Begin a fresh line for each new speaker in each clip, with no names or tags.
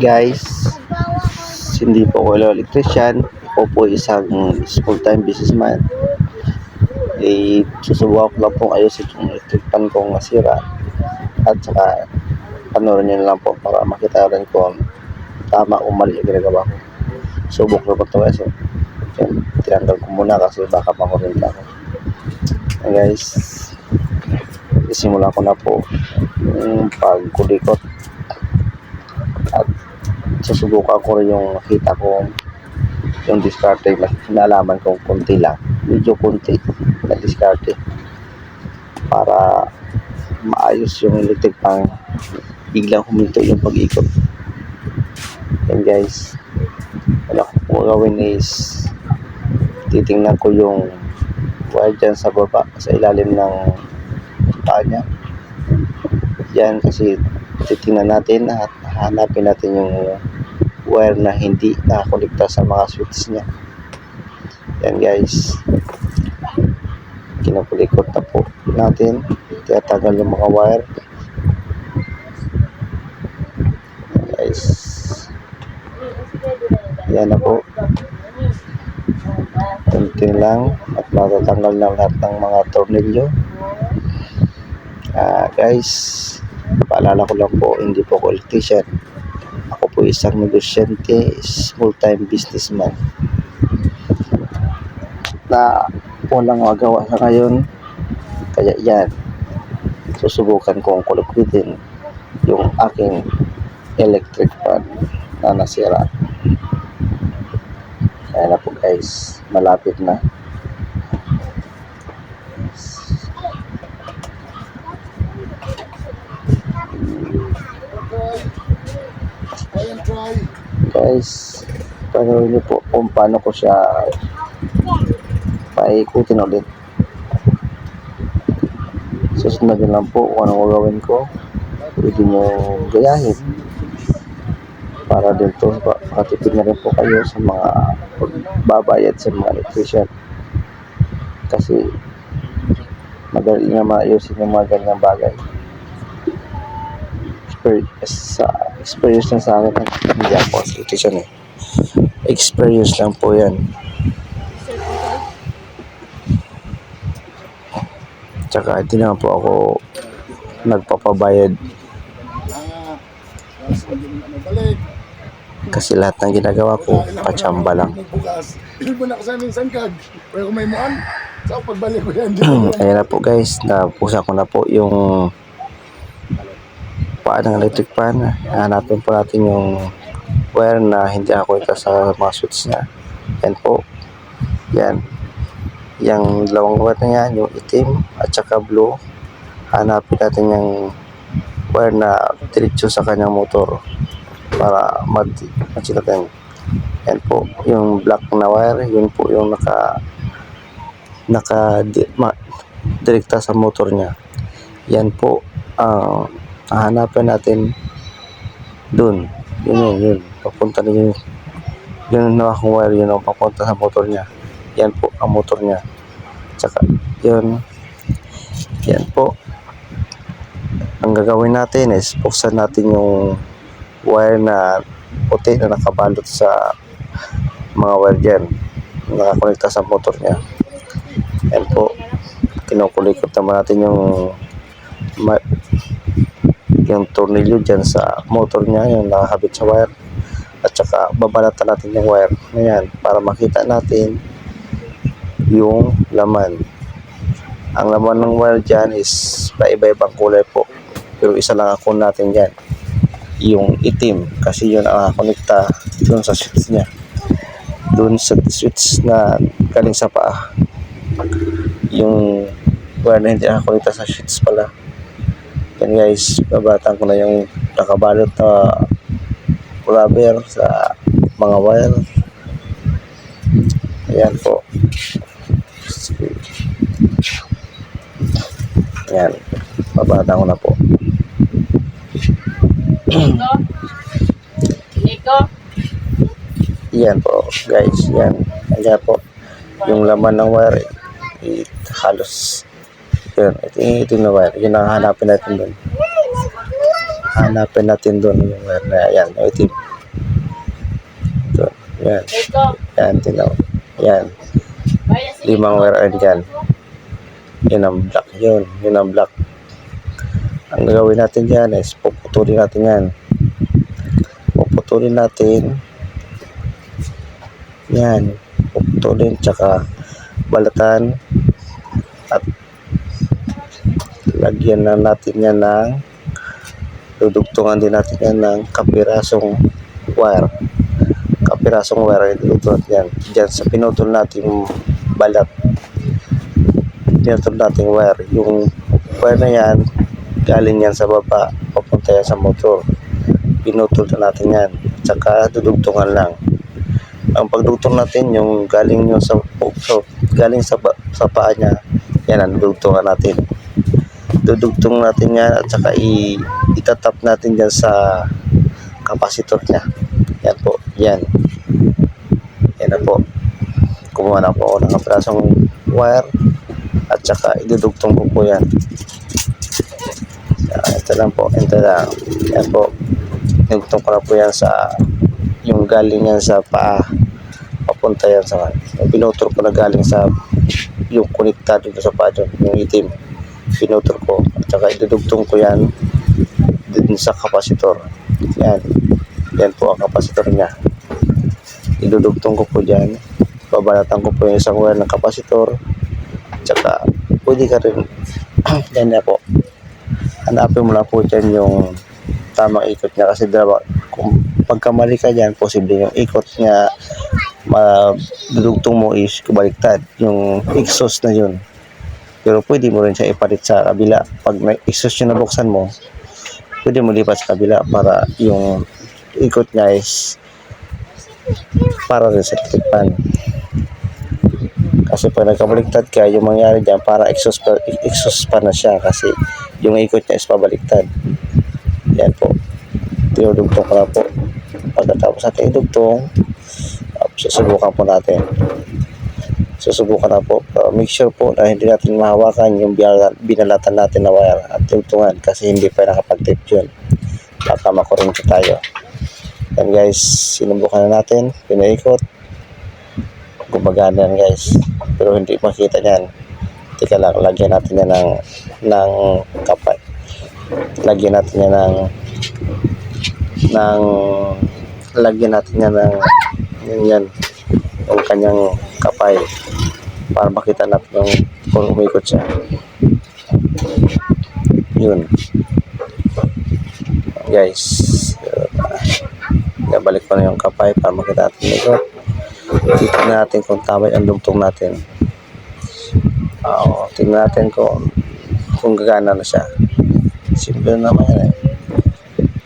Guys, hindi po ako electrician. Ako po isang full-time businessman. Susubukan ko lang pong ayusin yung electric pan kong nasira. At saka, panoorin nyo na lang po para makita rin ko tama o mali yung ginagawa ko. Subok na po ito guys. Yan, tinanggal ko muna kasi baka makurinta ako. Ayan guys, isimula ko na po yung pagkulikot. At susubukan ko rin yung nakita ko yung discarte, nalaman kong konti lang, medyo konti na discarte para maayos yung electric pang biglang huminto yung pag-ikot. And guys, wala ko gawin is titingnan ko yung wire dyan sa baba, sa ilalim ng kanya dyan, kasi titingnan natin at hanapin natin yung wire na hindi nakakonekta sa mga switch nya. Yan guys, kinukulikot na po natin, tinatanggal yung mga wire. Yan guys, yan na po, kunting lang at matatanggal na lahat ng mga tornilyo. Guys, paalala ko lang po, hindi po ako electrician. Ako po isang negosyante, full-time businessman na walang magawa sa ngayon. Kaya yan, susubukan kong kulikitin yung aking electric fan na nasira. Ayan na po guys, malapit na. Guys, panoorin niyo po kung paano ko siya paikutin ulit. Susunod lang po kung anong gagawin ko. Pwede nyo gayahin para dito makatipid na rin po kayo sa mga babayad sa mga electrician, kasi madali na maayusin yung mga ganyang bagay. Experience lang sa akin, hindi ako electrician experience lang po yan. Tsaka hindi naman po ako nagpapabayad, kasi lahat ng ginagawa ko patsamba lang. Ayan na po guys, napusa ko na po yung paan ng electric fan. Hanapin po natin yung wire na hindi ako ito sa mga switch nya. Yan po, yan, yung dalawang wire na yan, yung itim at saka blue. Hanapin natin yung wire na diretso sa kanyang motor para machilatin. Yan po, yung black na wire, yun po yung direkta sa motor nya. Yan po ang hanapin natin dun. Yun, papunta na yun. Yung nakakong wire, yun ang papunta sa motor nya. Yan po ang motor nya. Tsaka yun, yan po. Ang gagawin natin is buksan natin yung wire na puti na nakabalot sa mga wire dyan, nakakonekta sa motor nya. Yan po, kinukulikot naman natin yung tornilyo dyan sa motor nya, yung nakakabit sa wire. At saka babalatan natin yung wire na yan para makita natin yung laman. Ang laman ng wire dyan is paiba-ibang kulay po, pero isa lang ako natin dyan, yung itim, kasi yun ang nakakonekta dun sa switch nya, dun sa switch na galing sa paa. Yung wire na hindi nakakonekta sa switch pala. Yan guys, babatan ko na yung nakabalot na rubber sa mga wire. Ayan po. Ayan, babatan ko na po. Yan po guys, yan. Ayan po, yung laman ng wire halos yun, ito na wire, yun ang hanapin natin dun. Hanapin natin doon yung wire na yan. Yung itim. Doon. Yan. Yan. Tinaw. Yan. 5 wire iron dyan. Yun ang black. Yun ang black. Ang gagawin natin dyan is puputulin natin yan. Puputulin natin. Yan. Puputulin. Tsaka balatan. At lagyan na natin yan ng dudugtungan din natin yan ng kapirasong wire. Kapirasong wire dudugtungan natin yan. Diyan sa pinutol natin balat. Pinutol natin wire. Yung wire na yan, galing yan sa baba, papunta yan sa motor. Pinutol na natin yan. Tsaka dudugtungan lang. Ang pagdugtong natin, yung galing nyo sa galing sa paa niya, yan ang dudugtungan natin. Dudugtong natin yan at saka itatap natin dyan sa kapasitor niya. Yan po, yan. Yan na po. Kumuha na po ako ng kapirasong wire at saka idudugtong ko po yan. Ito lang po, ito lang. Yan po. Idudugtong ko na po yan sa yung galing yan sa paa. Papunta yan sa pinutol ko na galing sa yung konektado sa paa dyan, yung itim. Pinutol ko at saka idudugtong ko yan din sa kapasitor. Yan. Yan po ang kapasitor niya. Idudugtong ko po dyan. Babalatan ko po yung isang wire ng kapasitor. At saka pwede ka rin yan na po. Hanapin mo lang po dyan yung tamang ikot niya kasi kung pagkamali ka dyan, posible yung ikot niya dudugtong mo is kubaliktad. Yung exhaust na yun. Pero pwede mo rin siya ipalit sa kabila. Pag may exhaust yung nabuksan mo, pwede mo lipat sa kabila para yung ikot niya is para rin sa electric fan. Kasi pag nagkabaliktad ka, yung mangyari dyan, para exhaust pa na siya kasi yung ikot niya is pabaliktad. Yan po. Tinudugtong ko na po. Pagkatapos natin idugtong, susubukan po natin. Susubukan na po. Make sure po na hindi natin mahawakan yung binalatan natin na wire at tugtungan kasi hindi pa nakapag-tape yun. Baka makurente tayo. Yan guys, sinubukan na natin. Pinaikot. Gumagana yan guys. Pero hindi makita yan. Tika lang, lagyan natin yan ng kapay. Lagyan natin yan lagyan natin yan ng yan yung kanyang kapay para makita natin yung kung umikot siya. Yun guys, nabalik ko na yung kapay para makita natin umikot. Tignan natin kung tama ang dugtong natin. Tignan natin kung gagana na siya. Simple naman yan eh.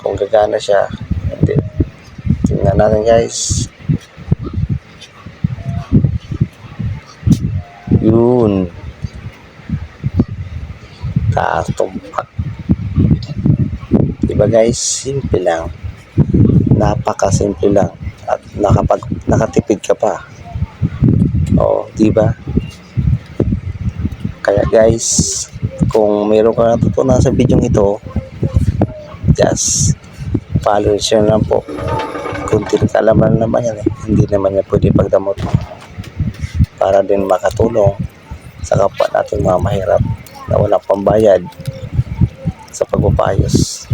Kung gagana siya, hindi. Tignan natin guys. Yun. Katumpak. Diba guys? Simple lang. Napaka-simple lang. At nakatipid ka pa. Diba? Kaya guys, kung meron ka natutunan sa video ito, just follow share lang po. Kunting kalaman naman yan eh. Hindi naman yan pwede pagdamot. Para din makatulong sa kapwa natin mga mahirap na walang pambayad sa pagpapayos.